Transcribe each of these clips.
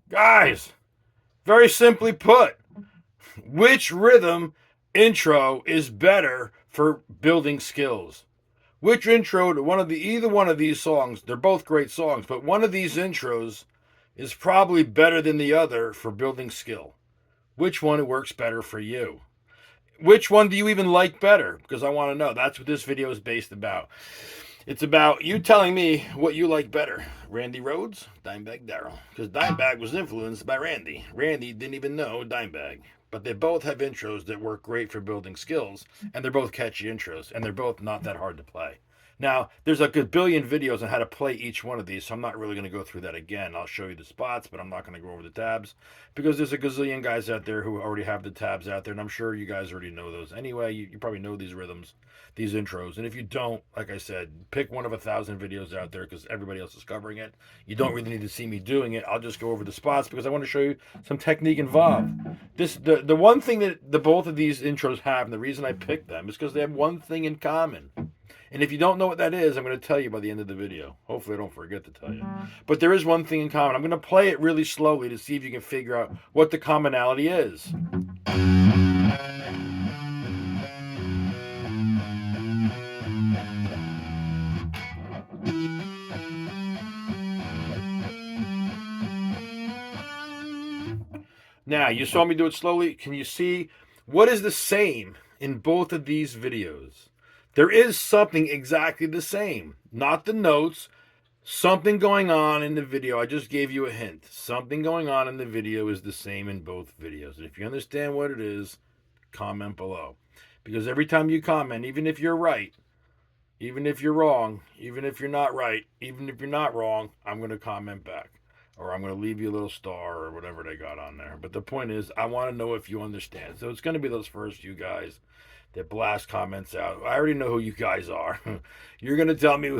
Guys, very simply put, which rhythm intro is better for building skills? Which intro to either one of these songs, they're both great songs, but one of these intros is probably better than the other for building skill. Which one works better for you? Which one do you even like better? Because I want to know. That's what this video is based about. It's about you telling me what you like better. Randy Rhodes, Dimebag Darrell. Because Dimebag was influenced by Randy. Randy didn't even know Dimebag. But they both have intros that work great for building skills, and they're both catchy intros, and they're both not that hard to play. Now, there's like a billion videos on how to play each one of these, so I'm not really going to go through that again. I'll show you the spots, but I'm not going to go over the tabs because there's a gazillion guys out there who already have the tabs out there, and I'm sure you guys already know those. Anyway, you probably know these rhythms, these intros, and if you don't, like I said, pick one of 1,000 videos out there because everybody else is covering it. You don't really need to see me doing it. I'll just go over the spots because I want to show you some technique involved. The one thing that the both of these intros have, and the reason I picked them, is because they have one thing in common. And if you don't know what that is, I'm going to tell you by the end of the video. Hopefully I don't forget to tell you. But there is one thing in common. I'm going to play it really slowly to see if you can figure out what the commonality is. Now, you saw me do it slowly. Can you see what is the same in both of these videos? There is something exactly the same. Not the notes. Something going on in the video. I just gave you a hint. Something going on in the video is the same in both videos. And if you understand what it is, comment below. Because every time you comment, even if you're right, even if you're wrong, even if you're not right, even if you're not wrong, I'm going to comment back. Or I'm going to leave you a little star or whatever they got on there. But the point is, I want to know if you understand. So it's going to be those first few guys that blast comments out. I already know who you guys are. You're going to tell me,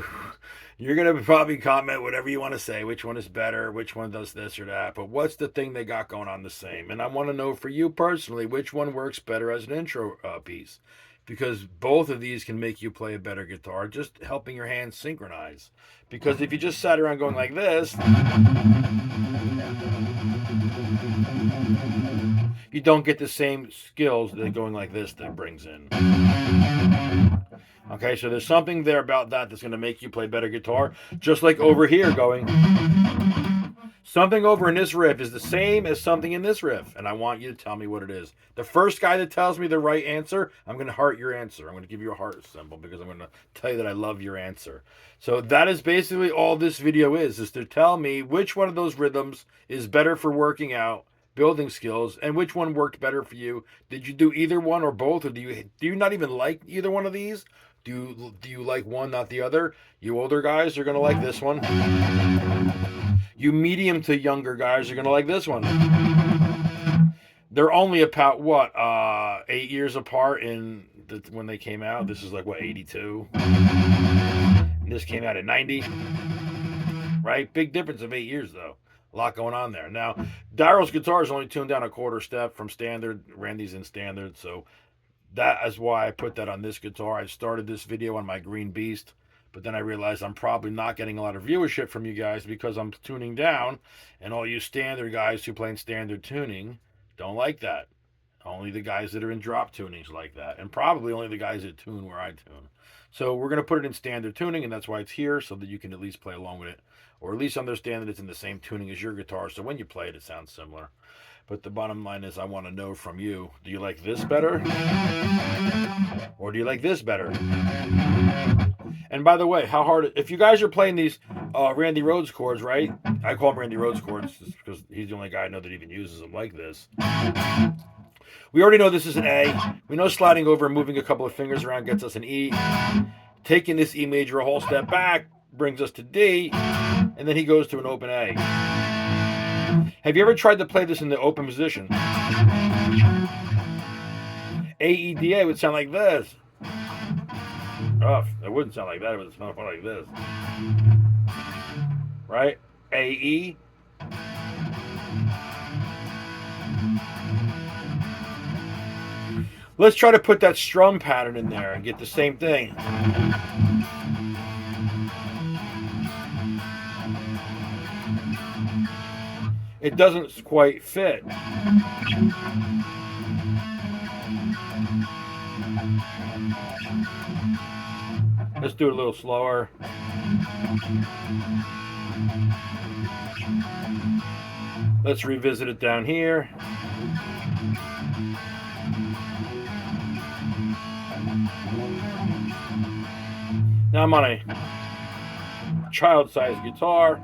you're going to probably comment whatever you want to say, which one is better, which one does this or that. But what's the thing they got going on the same? And I want to know for you personally, which one works better as an intro piece. Because both of these can make you play a better guitar, just helping your hands synchronize. Because if you just sat around going like this, you don't get the same skills that going like this that brings in. Okay, so there's something there about that that's going to make you play better guitar. Just like over here going, something over in this riff is the same as something in this riff, and I want you to tell me what it is. The first guy that tells me the right answer, I'm going to heart your answer. I'm going to give you a heart symbol because I'm going to tell you that I love your answer. So that is basically all this video is to tell me which one of those rhythms is better for working out, building skills, and which one worked better for you. Did you do either one or both, or do you not even like either one of these? Do you like one, not the other? You older guys are going to like this one. You medium to younger guys are going to like this one. They're only about, what, 8 years apart when they came out. This is like, what, 82? And this came out at 90. Right? Big difference of 8 years, though. A lot going on there. Now, Darrell's guitar is only tuned down a quarter step from standard. Randy's in standard, so that is why I put that on this guitar. I started this video on my Green Beast, but then I realized I'm probably not getting a lot of viewership from you guys because I'm tuning down, and all you standard guys who play in standard tuning don't like that. Only the guys that are in drop tunings like that, and probably only the guys that tune where I tune. So we're going to put it in standard tuning, and that's why it's here, so that you can at least play along with it, or at least understand that it's in the same tuning as your guitar, so when you play it, it sounds similar. But the bottom line is I want to know from you, do you like this better? Or do you like this better? And by the way, how hard, if you guys are playing these Randy Rhodes chords, right? I call them Randy Rhodes chords because he's the only guy I know that even uses them like this. We already know this is an A. We know sliding over and moving a couple of fingers around gets us an E. Taking this E major a whole step back brings us to D, and then he goes to an open A. Have you ever tried to play this in the open position? A, E, D, A would sound like this. Oh, it wouldn't sound like that. It would sound like this. Right? A, E. Let's try to put that strum pattern in there and get the same thing. It doesn't quite fit. Let's do it a little slower. Let's revisit it down here. Now I'm on a child-sized guitar.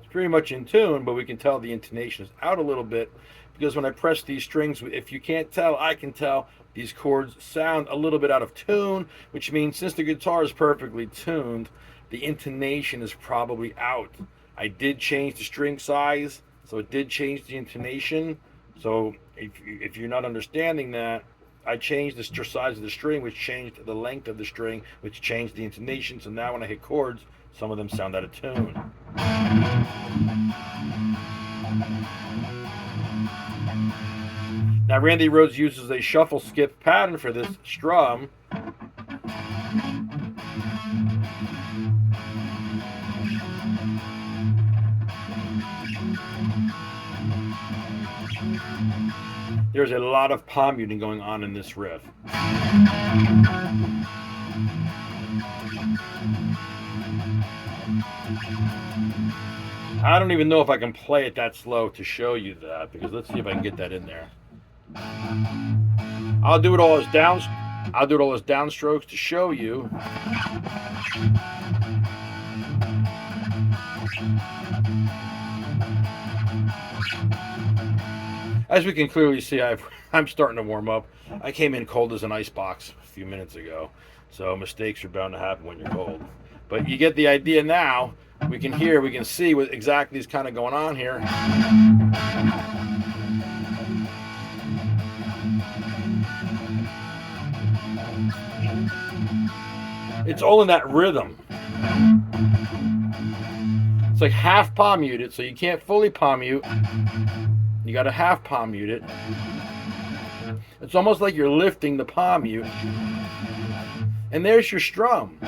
It's pretty much in tune, but we can tell the intonation is out a little bit because when I press these strings, if you can't tell, I can tell these chords sound a little bit out of tune, which means since the guitar is perfectly tuned, the intonation is probably out. I did change the string size, so it did change the intonation. So if you're not understanding that, I changed the size of the string, which changed the length of the string, which changed the intonation. So now when I hit chords, some of them sound out of tune. Now Randy Rhodes uses a shuffle skip pattern for this strum. There's a lot of palm muting going on in this riff. I don't even know if I can play it that slow to show you that, because let's see if I can get that in there. I'll do it all as downstrokes to show you. As we can clearly see, I'm starting to warm up. I came in cold as an ice box a few minutes ago, so mistakes are bound to happen when you're cold. But you get the idea now. We can hear, we can see what exactly is kind of going on here. It's all in that rhythm. It's like half palm muted, so you can't fully palm mute. You got to half palm mute it. It's almost like you're lifting the palm mute. And there's your strum.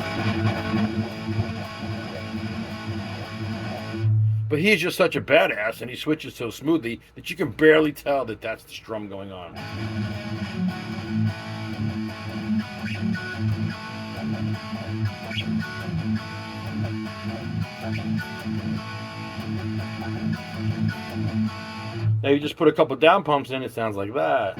But he's just such a badass, and he switches so smoothly that you can barely tell that that's the strum going on. Now you just put a couple down pumps in, it sounds like that.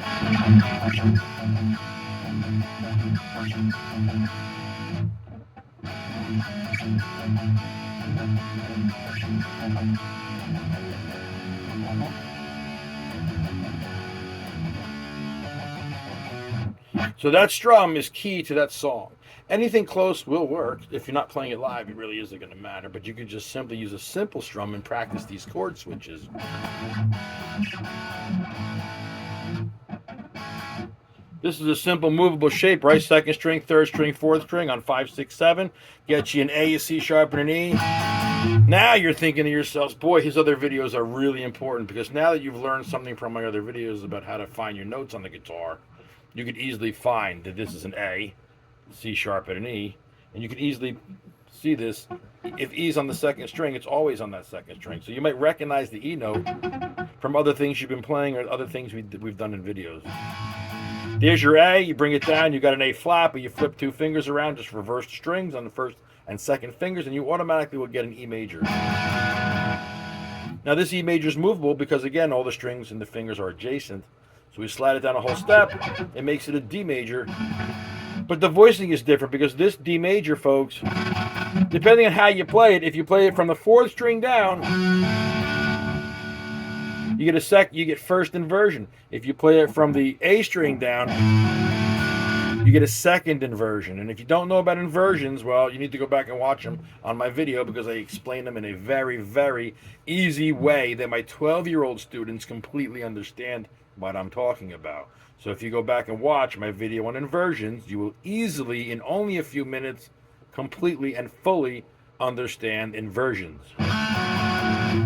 So that strum is key to that song. Anything close will work. If you're not playing it live, it really isn't going to matter. But you can just simply use a simple strum and practice these chord switches. This is a simple movable shape, right? Second string, third string, fourth string on 5, 6, 7. Get you an A, a C sharp, and an E. Now you're thinking to yourselves, boy, his other videos are really important, because now that you've learned something from my other videos about how to find your notes on the guitar, you could easily find that this is an A, C sharp, and an E. And you can easily see this. If E's on the second string, it's always on that second string. So you might recognize the E note from other things you've been playing or other things we've done in videos. There's your A, you bring it down, you got an A flat, but you flip 2 fingers around, just reverse the strings on the first and second fingers, and you automatically will get an E major. Now this E major is movable because, again, all the strings and the fingers are adjacent. So we slide it down a whole step, it makes it a D major. But the voicing is different, because this D major, folks, depending on how you play it, if you play it from the 4th string down, You get first inversion. If you play it from the A string down, you get a second inversion. And if you don't know about inversions, well, you need to go back and watch them on my video because I explain them in a very, very easy way that my 12-year-old students completely understand what I'm talking about. So if you go back and watch my video on inversions, you will easily, in only a few minutes, completely and fully understand inversions.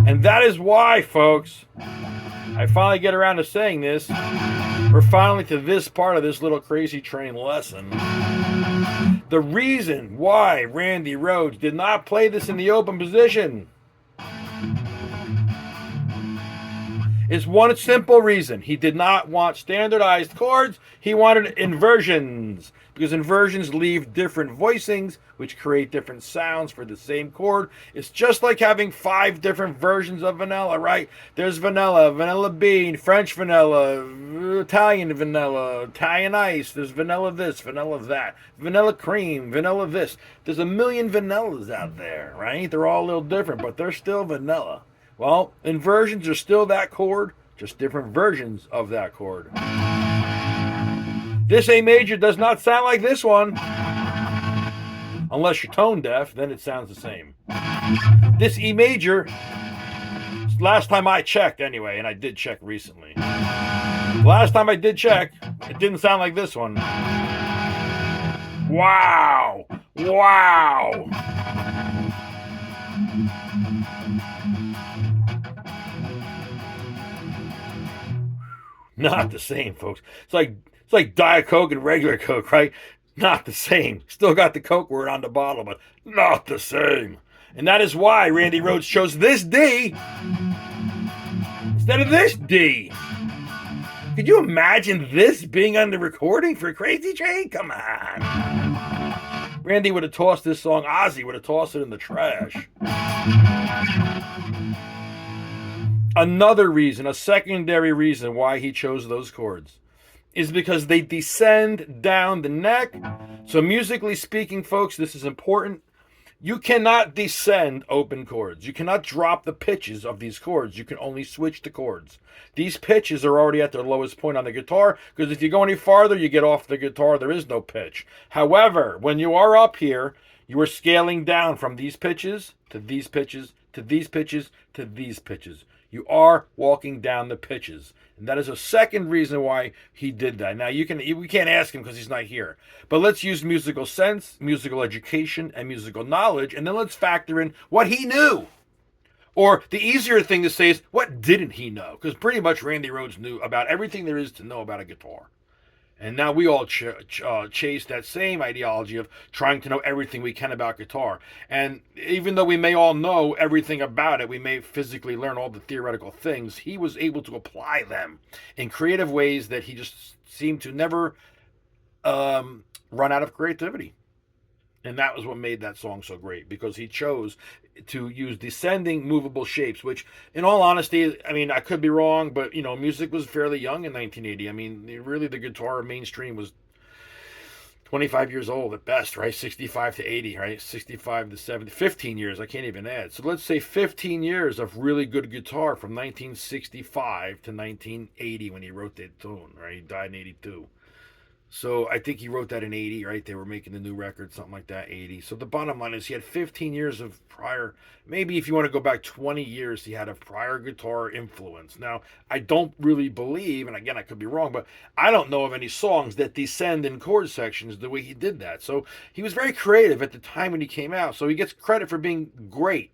And that is why, folks, I finally get around to saying this. We're finally to this part of this little crazy train lesson. The reason why Randy Rhodes did not play this in the open position is one simple reason. He did not want standardized chords. He wanted inversions. Because inversions leave different voicings, which create different sounds for the same chord. It's just like having 5 different versions of vanilla, right? There's vanilla, vanilla bean, French vanilla, Italian vanilla, Italian ice. There's vanilla this, vanilla that, vanilla cream, vanilla this. There's a million vanillas out there, right? They're all a little different, but they're still vanilla. Well, inversions are still that chord, just different versions of that chord. This A major does not sound like this one. Unless you're tone deaf, then it sounds the same. This E major, last time I checked anyway, and I did check recently. Last time I did check, it didn't sound like this one. Wow! Wow! Not the same, folks. It's like Diet Coke and regular Coke, right? Not the same. Still got the Coke word on the bottle, but not the same. And that is why Randy Rhodes chose this D instead of this D. Could you imagine this being on the recording for Crazy Train? Come on. Randy would have tossed this song. Ozzy would have tossed it in the trash. Another reason, a secondary reason why he chose those chords is because they descend down the neck. So musically speaking, folks, this is important. You cannot descend open chords. You cannot drop the pitches of these chords. You can only switch the chords. These pitches are already at their lowest point on the guitar because if you go any farther, you get off the guitar. There is no pitch. However, when you are up here, you are scaling down from these pitches to these pitches to these pitches to these pitches. You are walking down the pitches. And that is a second reason why he did that. Now, we can't ask him because he's not here. But let's use musical sense, musical education, and musical knowledge, and then let's factor in what he knew. Or the easier thing to say is, what didn't he know? Because pretty much Randy Rhodes knew about everything there is to know about a guitar. And now we all chase that same ideology of trying to know everything we can about guitar. And even though we may all know everything about it, we may physically learn all the theoretical things, he was able to apply them in creative ways that he just seemed to never run out of creativity. And that was what made that song so great, because he chose to use descending movable shapes, which, in all honesty, I mean, I could be wrong, but, music was fairly young in 1980. I mean, really, the guitar mainstream was 25 years old at best, right? 65 to 80, right? 65 to 70, 15 years, I can't even add. So let's say 15 years of really good guitar from 1965 to 1980 when he wrote that tune, right? He died in 82. So I think he wrote that in 80, right? They were making the new record, something like that, 80. So the bottom line is he had 15 years of prior, maybe if you want to go back 20 years, he had a prior guitar influence. Now, I don't really believe, and again, I could be wrong, but I don't know of any songs that descend in chord sections the way he did that. So he was very creative at the time when he came out. So he gets credit for being great.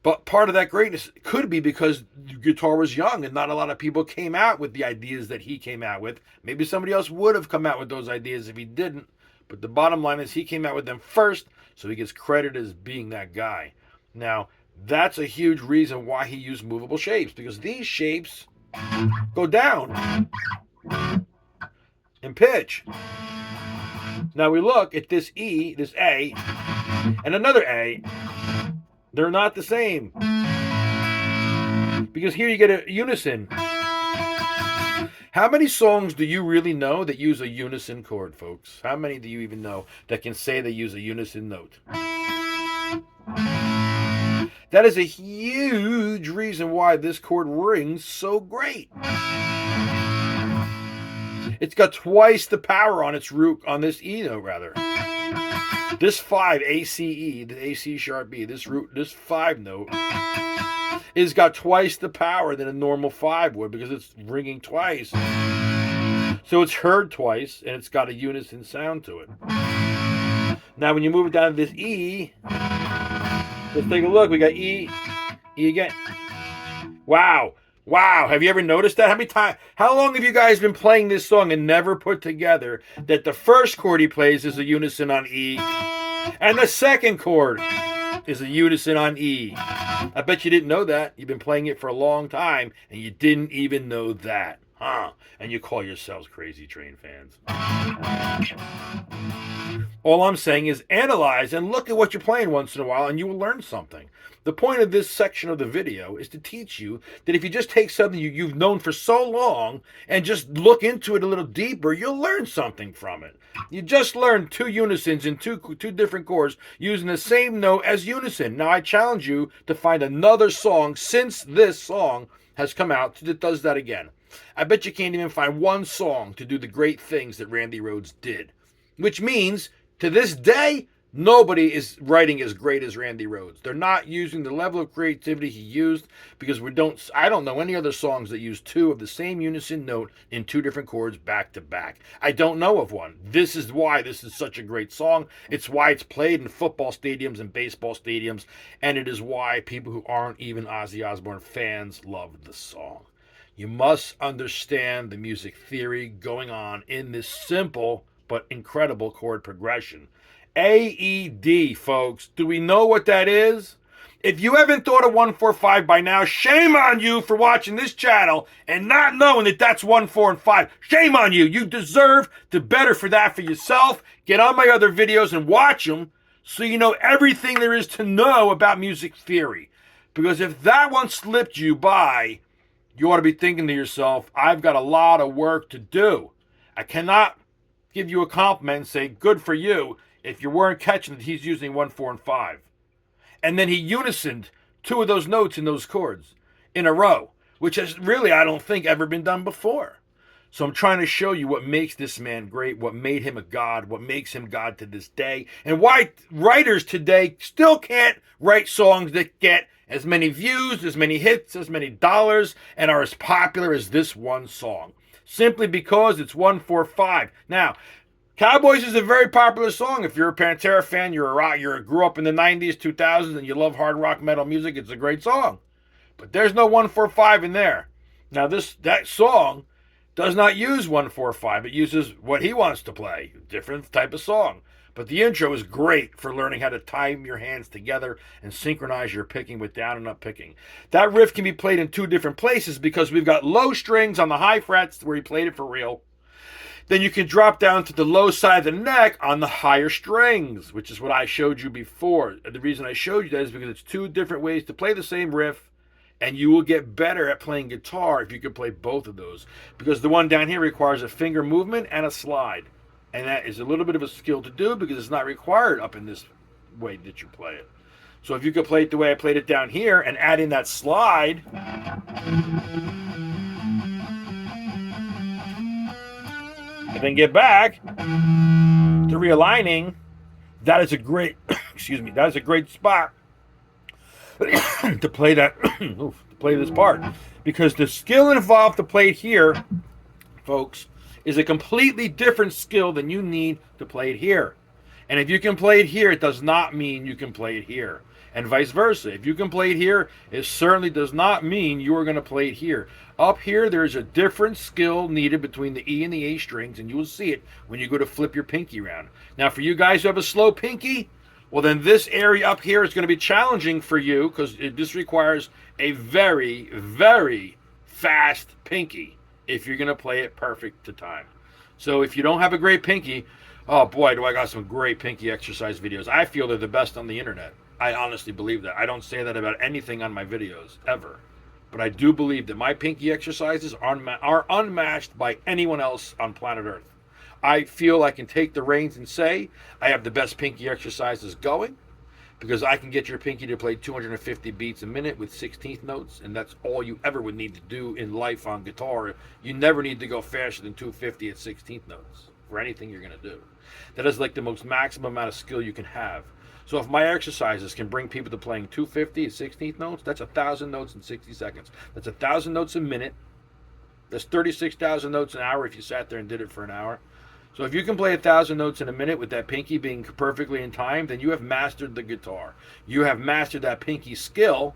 But part of that greatness could be because the guitar was young and not a lot of people came out with the ideas that he came out with. Maybe somebody else would have come out with those ideas if he didn't. But the bottom line is he came out with them first, so he gets credited as being that guy. Now, that's a huge reason why he used movable shapes, because these shapes go down in pitch. Now we look at this E, this A, and another A. They're not the same. Because here you get a unison. How many songs do you really know that use a unison chord, folks? How many do you even know that can say they use a unison note? That is a huge reason why this chord rings so great. It's got twice the power on its root, on this E note rather. This 5 ACE, the AC sharp E, this 5 note is got twice the power than a normal 5 would because it's ringing twice. So it's heard twice and it's got a unison sound to it. Now when you move it down to this E, let's take a look. We got E, E again. Wow. Wow, have you ever noticed that? How long have you guys been playing this song and never put together that the first chord he plays is a unison on E and the second chord is a unison on E? I bet you didn't know that. You've been playing it for a long time and you didn't even know that. Huh? And you call yourselves Crazy Train fans. All I'm saying is analyze and look at what you're playing once in a while and you will learn something. The point of this section of the video is to teach you that if you just take something you've known for so long and just look into it a little deeper, you'll learn something from it. You just learned 2 unisons in two different chords using the same note as unison. Now I challenge you to find another song since this song has come out that does that again. I bet you can't even find one song to do the great things that Randy Rhodes did. Which means, to this day, nobody is writing as great as Randy Rhodes. They're not using the level of creativity he used because I don't know any other songs that use 2 of the same unison note in 2 different chords back to back. I don't know of one. This is why this is such a great song. It's why it's played in football stadiums and baseball stadiums, and it is why people who aren't even Ozzy Osbourne fans love the song. You must understand the music theory going on in this simple but incredible chord progression. AED, folks. Do we know what that is? If you haven't thought of 1-4-5 by now, shame on you for watching this channel and not knowing that that's 1, 4, and 5. Shame on you. You deserve to better for that for yourself. Get on my other videos and watch them so you know everything there is to know about music theory. Because if that one slipped you by, you ought to be thinking to yourself, I've got a lot of work to do. I cannot give you a compliment and say, good for you, if you weren't catching that he's using 1, 4, and 5. And then he unisoned 2 of those notes in those chords in a row, which has really, I don't think, ever been done before. So I'm trying to show you what makes this man great, what made him a god, what makes him god to this day, and why writers today still can't write songs that get as many views, as many hits, as many dollars, and are as popular as this one song. Simply because it's 1, 4, 5. Now, Cowboys is a very popular song. If you're a Pantera fan, you grew up in the 90s, 2000s, and you love hard rock metal music, it's a great song. But there's no 1, 4, 5 in there. Now, that song does not use 1, 4, 5. It uses what he wants to play, different type of song. But the intro is great for learning how to time your hands together and synchronize your picking with down and up picking. That riff can be played in 2 different places because we've got low strings on the high frets where he played it for real. Then you can drop down to the low side of the neck on the higher strings, which is what I showed you before. The reason I showed you that is because it's 2 different ways to play the same riff, and you will get better at playing guitar if you can play both of those. Because the one down here requires a finger movement and a slide. And that is a little bit of a skill to do because it's not required up in this way that you play it. So if you could play it the way I played it down here and add in that slide, and then get back to realigning, that is a great, that is a great spot to play to play this part. Because the skill involved to play it here, folks, is a completely different skill than you need to play it here. And if you can play it here, it does not mean you can play it here. And vice versa. If you can play it here, it certainly does not mean you are going to play it here. Up here, there's a different skill needed between the E and the A strings, and you will see it when you go to flip your pinky around. Now, for you guys who have a slow pinky, well, then this area up here is going to be challenging for you because this requires a very, very fast pinky if you're going to play it perfect to time. So if you don't have a great pinky, oh boy, do I got some great pinky exercise videos. I feel they're the best on the internet. I honestly believe that. I don't say that about anything on my videos, ever. But I do believe that my pinky exercises are unmatched by anyone else on planet Earth. I feel I can take the reins and say I have the best pinky exercises going because I can get your pinky to play 250 beats a minute with 16th notes, and that's all you ever would need to do in life on guitar. You never need to go faster than 250 at 16th notes for anything you're going to do. That is like the most maximum amount of skill you can have. So if my exercises can bring people to playing 250 at 16th notes, that's 1,000 notes in 60 seconds. That's 1,000 notes a minute. That's 36,000 notes an hour if you sat there and did it for an hour. So if you can play 1,000 notes in a minute with that pinky being perfectly in time, then you have mastered the guitar. You have mastered that pinky skill,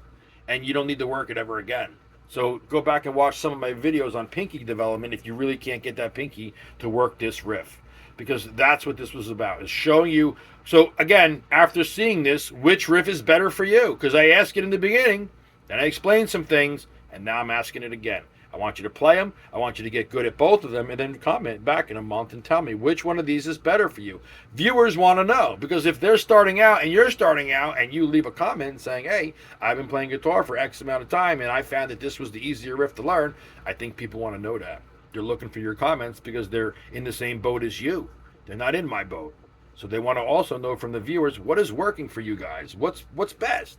and you don't need to work it ever again. So go back and watch some of my videos on pinky development if you really can't get that pinky to work this riff. Because that's what this was about, is showing you. So again, after seeing this, which riff is better for you? Because I asked it in the beginning, then I explained some things, and now I'm asking it again. I want you to play them. I want you to get good at both of them, and then comment back in a month and tell me which one of these is better for you. Viewers want to know, because if they're starting out and you're starting out and you leave a comment saying, hey, I've been playing guitar for X amount of time and I found that this was the easier riff to learn, I think people want to know that. They're looking for your comments because they're in the same boat as you. They're not in my boat. So they want to also know from the viewers, what is working for you guys? What's best?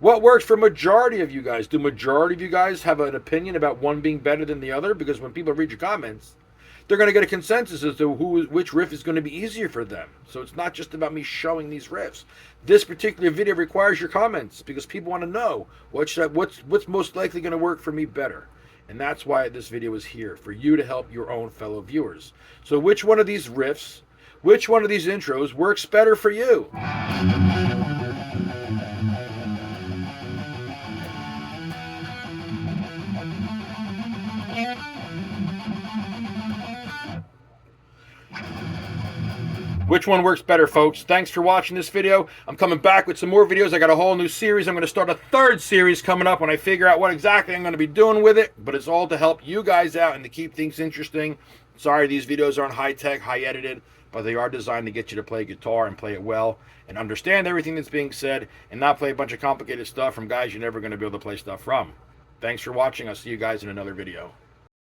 What works for majority of you guys? Do majority of you guys have an opinion about one being better than the other? Because when people read your comments, they're going to get a consensus as to which riff is going to be easier for them. So it's not just about me showing these riffs. This particular video requires your comments because people want to know what's most likely going to work for me better. And that's why this video is here, for you to help your own fellow viewers. So which one of these riffs, which one of these intros works better for you? Which one works better, folks? Thanks for watching this video. I'm coming back with some more videos. I got a whole new series. I'm going to start a third series coming up when I figure out what exactly I'm going to be doing with it. But it's all to help you guys out and to keep things interesting. Sorry, these videos aren't high-tech, high-edited, but they are designed to get you to play guitar and play it well and understand everything that's being said and not play a bunch of complicated stuff from guys you're never going to be able to play stuff from. Thanks for watching. I'll see you guys in another video.